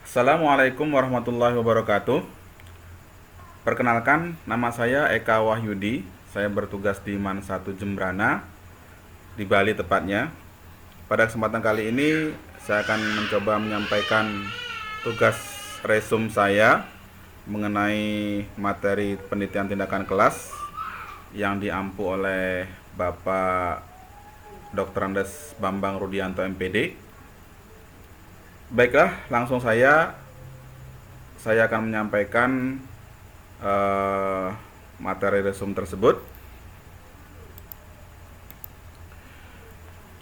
Assalamualaikum warahmatullahi wabarakatuh. Perkenalkan, nama saya Eka Wahyudi. Saya bertugas di MAN 1 Jembrana, di Bali tepatnya. Pada kesempatan kali ini, saya akan mencoba menyampaikan tugas resum saya mengenai materi penelitian tindakan kelas yang diampu oleh Bapak Dr. Andes Bambang Rudianto MPD. Baiklah, langsung saya akan menyampaikan materi resum tersebut.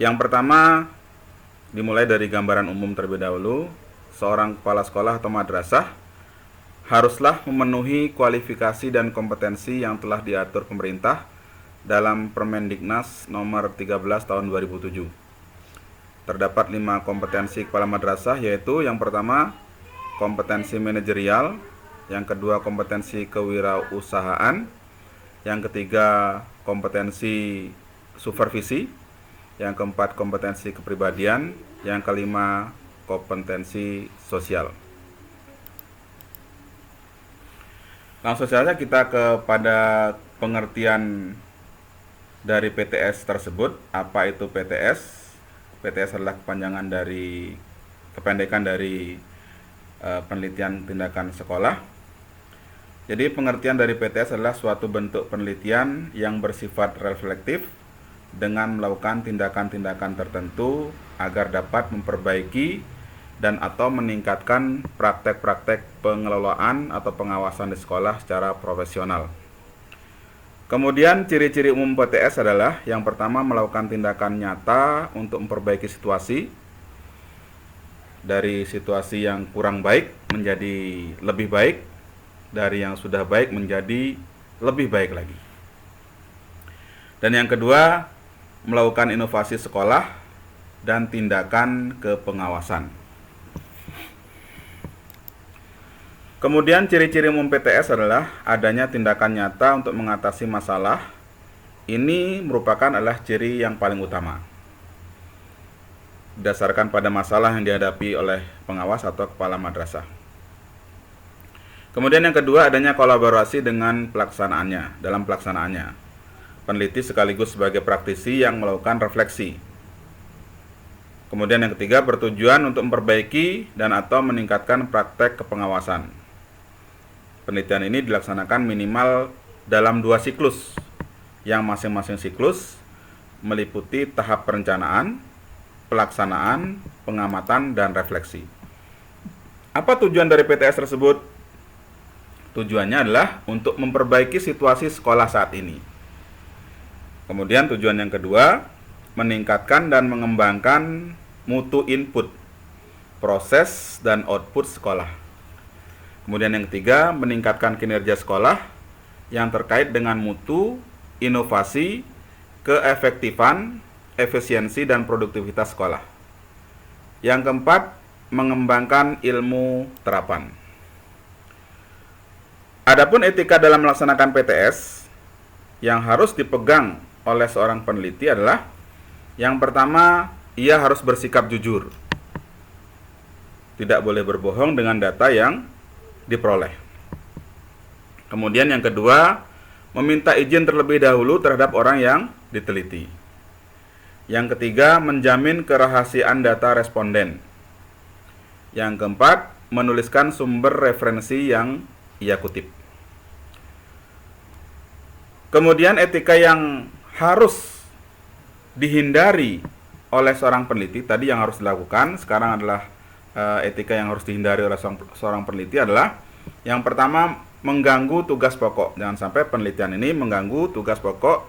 Yang pertama, dimulai dari gambaran umum terlebih dahulu. Seorang kepala sekolah atau madrasah haruslah memenuhi kualifikasi dan kompetensi yang telah diatur pemerintah dalam Permendiknas nomor 13 tahun 2007. Terdapat 5 kompetensi kepala madrasah, yaitu yang pertama kompetensi manajerial, yang kedua kompetensi kewirausahaan, yang ketiga kompetensi supervisi, yang keempat kompetensi kepribadian, yang kelima kompetensi sosial. Langsung saja kita kepada pengertian dari PTS tersebut. Apa itu PTS? PTS adalah kependekan dari penelitian tindakan sekolah. Jadi pengertian dari PTS adalah suatu bentuk penelitian yang bersifat reflektif dengan melakukan tindakan-tindakan tertentu agar dapat memperbaiki dan atau meningkatkan praktek-praktek pengelolaan atau pengawasan di sekolah secara profesional. Kemudian ciri-ciri umum PTS adalah yang pertama melakukan tindakan nyata untuk memperbaiki situasi dari situasi yang kurang baik menjadi lebih baik, dari yang sudah baik menjadi lebih baik lagi. Dan yang kedua, melakukan inovasi sekolah dan tindakan kepengawasan. Kemudian ciri-ciri umum PTS adalah adanya tindakan nyata untuk mengatasi masalah. Ini adalah ciri yang paling utama, berdasarkan pada masalah yang dihadapi oleh pengawas atau kepala madrasah. Kemudian yang kedua, adanya kolaborasi dengan dalam pelaksanaannya. Peneliti sekaligus sebagai praktisi yang melakukan refleksi. Kemudian yang ketiga, bertujuan untuk memperbaiki dan atau meningkatkan praktek kepengawasan. Penelitian ini dilaksanakan minimal dalam 2 siklus, yang masing-masing siklus meliputi tahap perencanaan, pelaksanaan, pengamatan, dan refleksi. Apa tujuan dari PTS tersebut? Tujuannya adalah untuk memperbaiki situasi sekolah saat ini. Kemudian tujuan yang kedua, meningkatkan dan mengembangkan mutu input, proses, dan output sekolah. Kemudian yang ketiga, meningkatkan kinerja sekolah yang terkait dengan mutu, inovasi, keefektifan, efisiensi, dan produktivitas sekolah. Yang keempat, mengembangkan ilmu terapan. Adapun etika dalam melaksanakan PTS yang harus dipegang oleh seorang peneliti adalah yang pertama, ia harus bersikap jujur. Tidak boleh berbohong dengan data yang diperoleh. Kemudian yang kedua, meminta izin terlebih dahulu terhadap orang yang diteliti. Yang ketiga, menjamin kerahasiaan data responden. Yang keempat, menuliskan sumber referensi yang ia kutip. Kemudian etika yang harus dihindari oleh seorang peneliti, tadi yang harus dilakukan, sekarang adalah etika yang harus dihindari oleh seorang peneliti adalah yang pertama, mengganggu tugas pokok. Jangan sampai penelitian ini mengganggu tugas pokok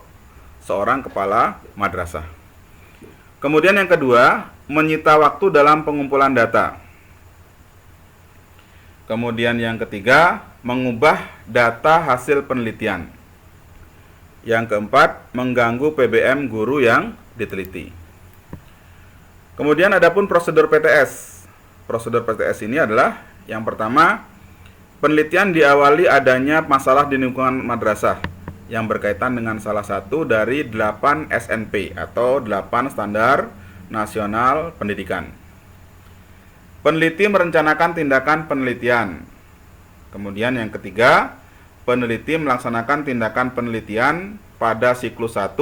seorang kepala madrasah. Kemudian yang kedua, menyita waktu dalam pengumpulan data. Kemudian yang ketiga, mengubah data hasil penelitian. Yang keempat, mengganggu PBM guru yang diteliti. Kemudian adapun prosedur PTS. Prosedur PTS ini adalah yang pertama, penelitian diawali adanya masalah di lingkungan madrasah yang berkaitan dengan salah satu dari 8 SNP atau 8 Standar Nasional Pendidikan. peneliti merencanakan tindakan penelitian. Kemudian yang ketiga, peneliti melaksanakan tindakan penelitian pada siklus 1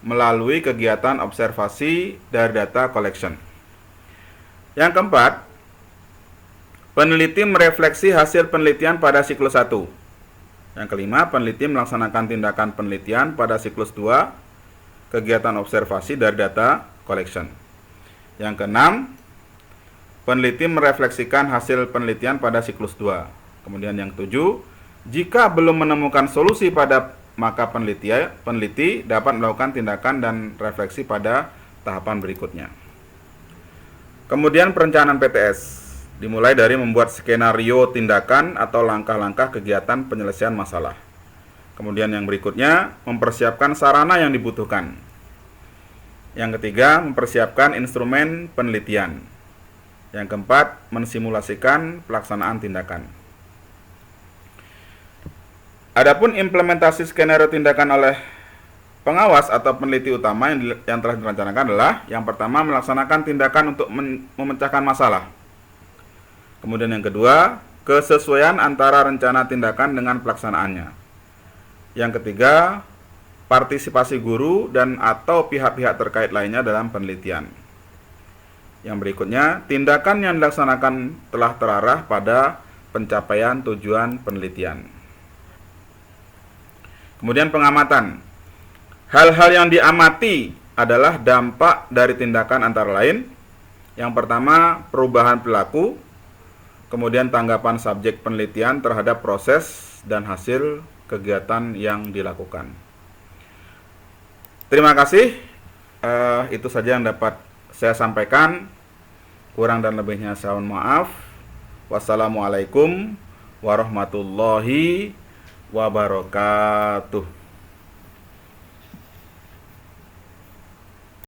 melalui kegiatan observasi dari data collection. Yang keempat, peneliti merefleksi hasil penelitian pada siklus 1. Yang kelima, peneliti melaksanakan tindakan penelitian pada siklus 2, kegiatan observasi dari data collection. Yang keenam, peneliti merefleksikan hasil penelitian pada siklus 2. Kemudian yang ketujuh, jika belum menemukan solusi maka peneliti dapat melakukan tindakan dan refleksi pada tahapan berikutnya. Kemudian perencanaan PTS dimulai dari membuat skenario tindakan atau langkah-langkah kegiatan penyelesaian masalah. Kemudian yang berikutnya, mempersiapkan sarana yang dibutuhkan. Yang ketiga, mempersiapkan instrumen penelitian. Yang keempat, mensimulasikan pelaksanaan tindakan. Adapun implementasi skenario tindakan oleh pengawas atau peneliti utama yang telah direncanakan adalah yang pertama, melaksanakan tindakan untuk memecahkan masalah. Kemudian yang kedua, kesesuaian antara rencana tindakan dengan pelaksanaannya. Yang ketiga, partisipasi guru dan atau pihak-pihak terkait lainnya dalam penelitian. Yang berikutnya, tindakan yang dilaksanakan telah terarah pada pencapaian tujuan penelitian. Kemudian pengamatan. Hal-hal yang diamati adalah dampak dari tindakan antara lain. Yang pertama, perubahan perilaku. Kemudian tanggapan subjek penelitian terhadap proses dan hasil kegiatan yang dilakukan. Terima kasih. Itu saja yang dapat saya sampaikan. Kurang dan lebihnya saya mohon maaf. Wassalamualaikum warahmatullahi wabarakatuh.